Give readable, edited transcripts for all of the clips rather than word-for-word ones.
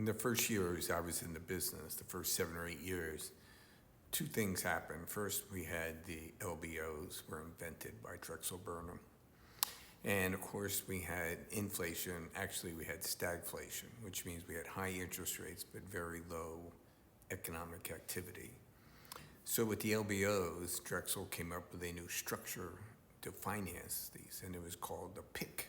In the first years I was in the business, the first 7 or 8 years, two things happened. First, we had the LBOs were invented by Drexel Burnham. And of course, we had inflation. Actually, we had stagflation, which means we had high interest rates but very low economic activity. So with the LBOs, Drexel came up with a new structure to finance these, and it was called a PIK,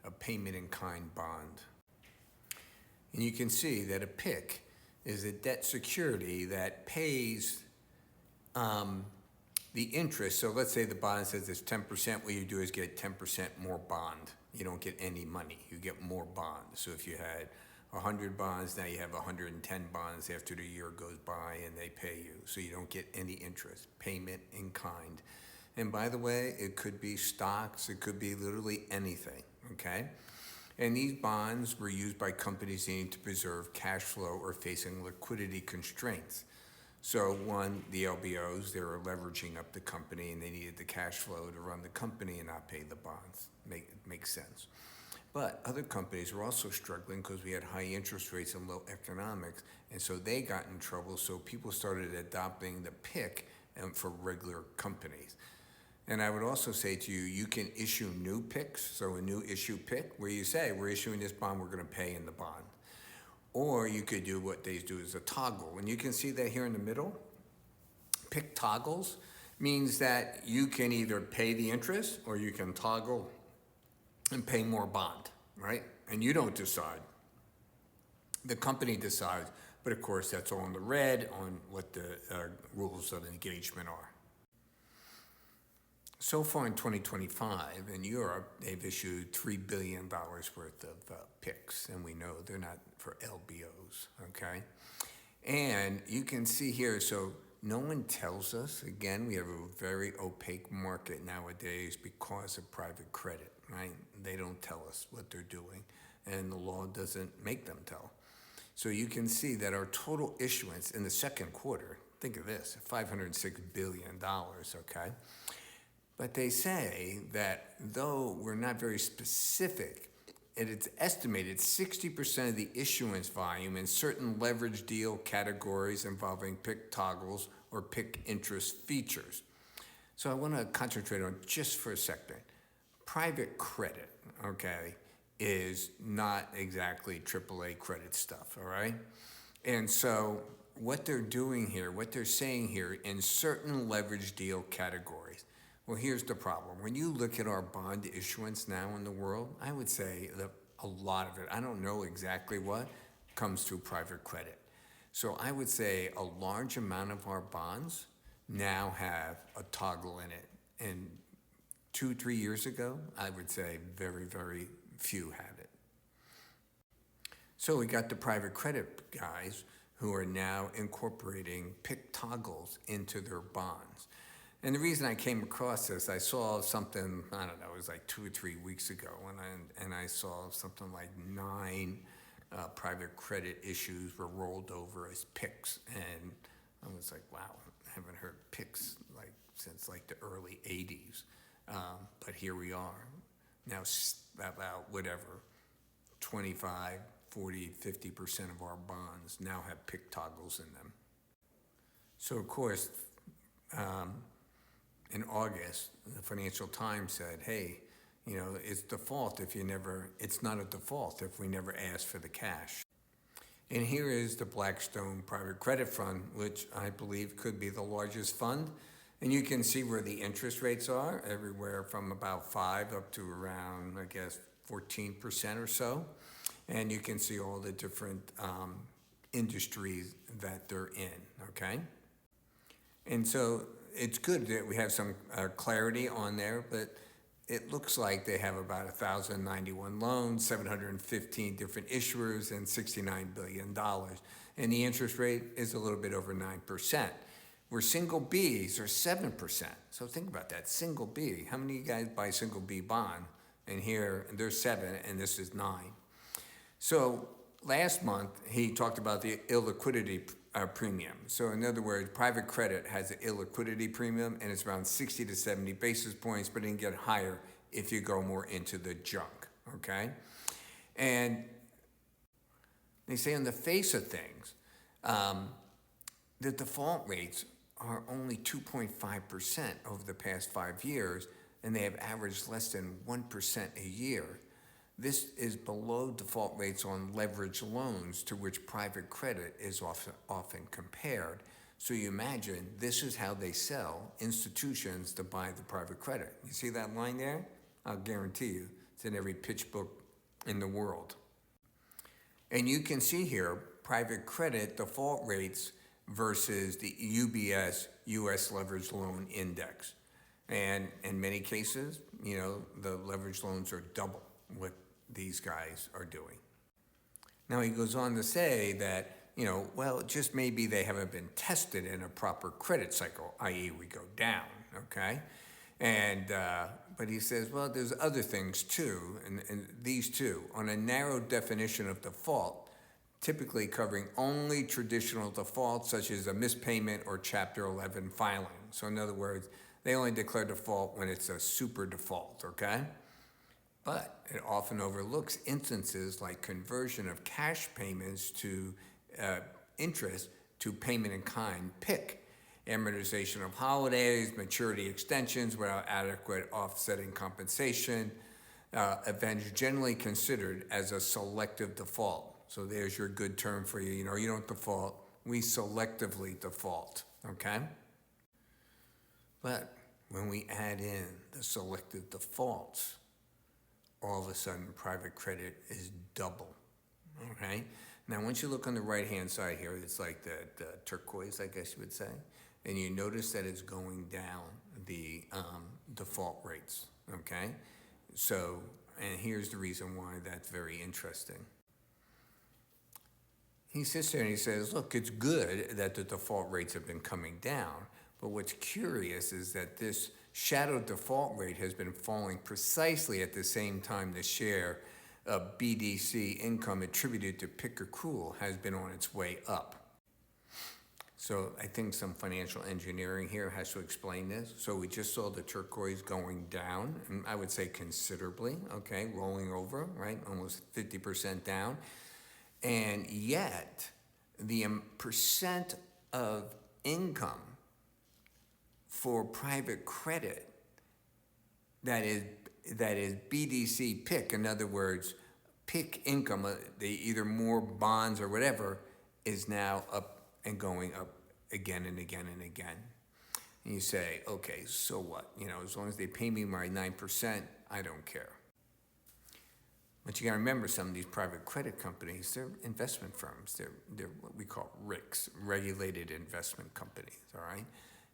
a payment in kind bond. And you can see that a PIK is a debt security that pays the interest. So let's say the bond says it's 10%. What you do is get 10% more bond. You don't get any money. You get more bond. So if you had 100 bonds, now you have 110 bonds after the year goes by and they pay you. So you don't get any interest, payment in kind. And by the way, it could be stocks. It could be literally anything, okay? And these bonds were used by companies needing to preserve cash flow or facing liquidity constraints. So one, the LBOs, they were leveraging up the company and they needed the cash flow to run the company and not pay the bonds. Makes sense. But other companies were also struggling because we had high interest rates and low economics, and so they got in trouble. So people started adopting the PIK for regular companies. And I would also say to you, you can issue new PIKs, so a new issue PIK, where you say, we're issuing this bond, we're going to pay in the bond. Or you could do what they do is a toggle. And you can see that here in the middle. PIK toggles means that you can either pay the interest or you can toggle and pay more bond, right? And you don't decide. The company decides, but of course that's all in the red on what the rules of engagement are. So far in 2025, in Europe, they've issued $3 billion worth of PIKs, and we know they're not for LBOs, okay? And you can see here, so no one tells us. Again, we have a very opaque market nowadays because of private credit, right? They don't tell us what they're doing, and the law doesn't make them tell. So you can see that our total issuance in the second quarter, think of this, $506 billion, okay? But they say that though we're not very specific, it's estimated 60% of the issuance volume in certain leverage deal categories involving PIK toggles or PIK interest features. So I want to concentrate on just for a second. Private credit, okay, is not exactly AAA credit stuff, all right? And so what they're doing here, what they're saying here in certain leverage deal categories. Well, here's the problem. When you look at our bond issuance now in the world, I would say that a lot of it, I don't know exactly what, comes through private credit. So I would say a large amount of our bonds now have a toggle in it. And 2-3 years ago, I would say very, very few have it. So we got the private credit guys who are now incorporating PIK toggles into their bonds. And the reason I came across this, I saw something, I don't know, it was like 2 or 3 weeks ago, and I saw something like 9 private credit issues were rolled over as PIKs. And I was like, wow, I haven't heard PIKs like since like the early 80s. But here we are. Now about whatever, 25, 40, 50% of our bonds now have PIK toggles in them. So of course, in August, the Financial Times said, hey, you know, it's not a default if we never ask for the cash. And here is the Blackstone Private Credit Fund, which I believe could be the largest fund. And you can see where the interest rates are, everywhere from about 5 up to around, I guess, 14% or so. And you can see all the different industries that they're in, okay? And so it's good that we have some clarity on there, but it looks like they have about 1,091 loans, 715 different issuers, and $69 billion. And the interest rate is a little bit over 9%. Where single Bs are 7%. So think about that, single B. How many of you guys buy single B bond? And here, there's 7, and this is 9. So last month, he talked about the illiquidity premium. So in other words, private credit has an illiquidity premium, and it's around 60 to 70 basis points, but it can get higher if you go more into the junk, okay? And They say on the face of things, the default rates are only 2.5% over the past 5 years, and they have averaged less than 1% a year. This is below default rates on leveraged loans to which private credit is often compared. So you imagine this is how they sell institutions to buy the private credit. You see that line there? I'll guarantee you it's in every pitch book in the world. And you can see here private credit default rates versus the UBS US Leveraged Loan Index. And in many cases, the leveraged loans are double what these guys are doing. Now he goes on to say that, just maybe they haven't been tested in a proper credit cycle, i.e. we go down, okay? And, but he says, well, there's other things too, and these two, on a narrow definition of default, typically covering only traditional defaults such as a mispayment or Chapter 11 filing. So in other words, they only declare default when it's a super default, okay? But it often overlooks instances like conversion of cash payments to interest to payment in kind, PIK, amortization of holidays, maturity extensions without adequate offsetting compensation, events generally considered as a selective default. So there's your good term for you. You don't default, we selectively default, okay? But when we add in the selective defaults, all of a sudden private credit is double, okay? Now, once you look on the right-hand side here, it's like the turquoise, I guess you would say, and you notice that it's going down the default rates, okay? So, and here's the reason why that's very interesting. He sits there and he says, look, it's good that the default rates have been coming down, but what's curious is that this shadow default rate has been falling precisely at the same time the share of BDC income attributed to PIK accrual has been on its way up. So I think some financial engineering here has to explain this. So we just saw the turquoise going down, and I would say considerably, okay, rolling over, right, almost 50% down. And yet, the percent of income for private credit that is BDC PIK, in other words, PIK income, either more bonds or whatever, is now up and going up again and again and again. And you say, okay, so what? As long as they pay me my 9%, I don't care. But you gotta remember, some of these private credit companies, they're investment firms. They're what we call RICs, regulated investment companies, all right?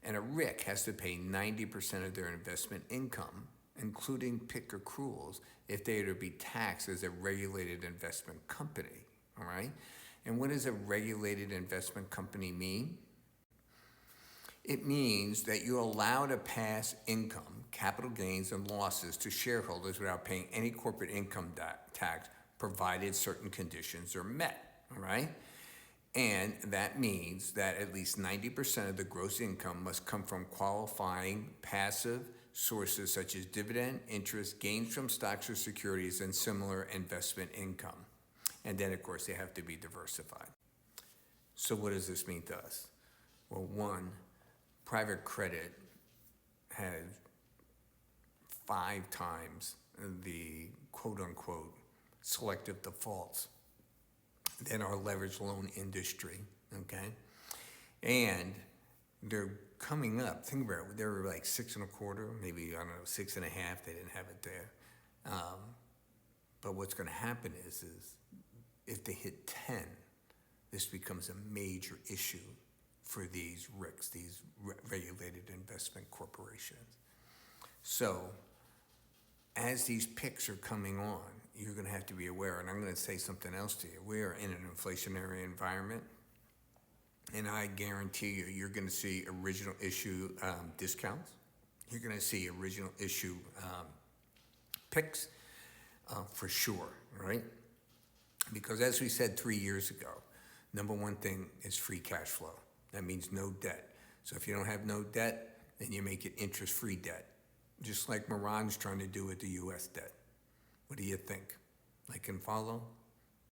And a RIC has to pay 90% of their investment income, including PIK accruals, if they are to be taxed as a regulated investment company, all right? And what does a regulated investment company mean? It means that you're allowed to pass income, capital gains, and losses to shareholders without paying any corporate income tax, provided certain conditions are met, all right? And that means that at least 90% of the gross income must come from qualifying passive sources such as dividend, interest, gains from stocks or securities, and similar investment income. And then, of course, they have to be diversified. So what does this mean to us? Well, one, private credit has 5 times the quote-unquote selective defaults than our leveraged loan industry, okay? And they're coming up, think about it, they were like 6.25, maybe, 6.5, they didn't have it there. But what's gonna happen is if they hit 10, this becomes a major issue for these RICs, these regulated investment corporations. So as these PIKs are coming on, you're gonna have to be aware, and I'm gonna say something else to you. We are in an inflationary environment, and I guarantee you, you're gonna see original issue discounts. You're gonna see original issue PIKs for sure, right? Because as we said 3 years ago, number one thing is free cash flow. That means no debt. So if you don't have no debt, then you make it interest-free debt, just like Moran's trying to do with the U.S. debt. What do you think? I can follow?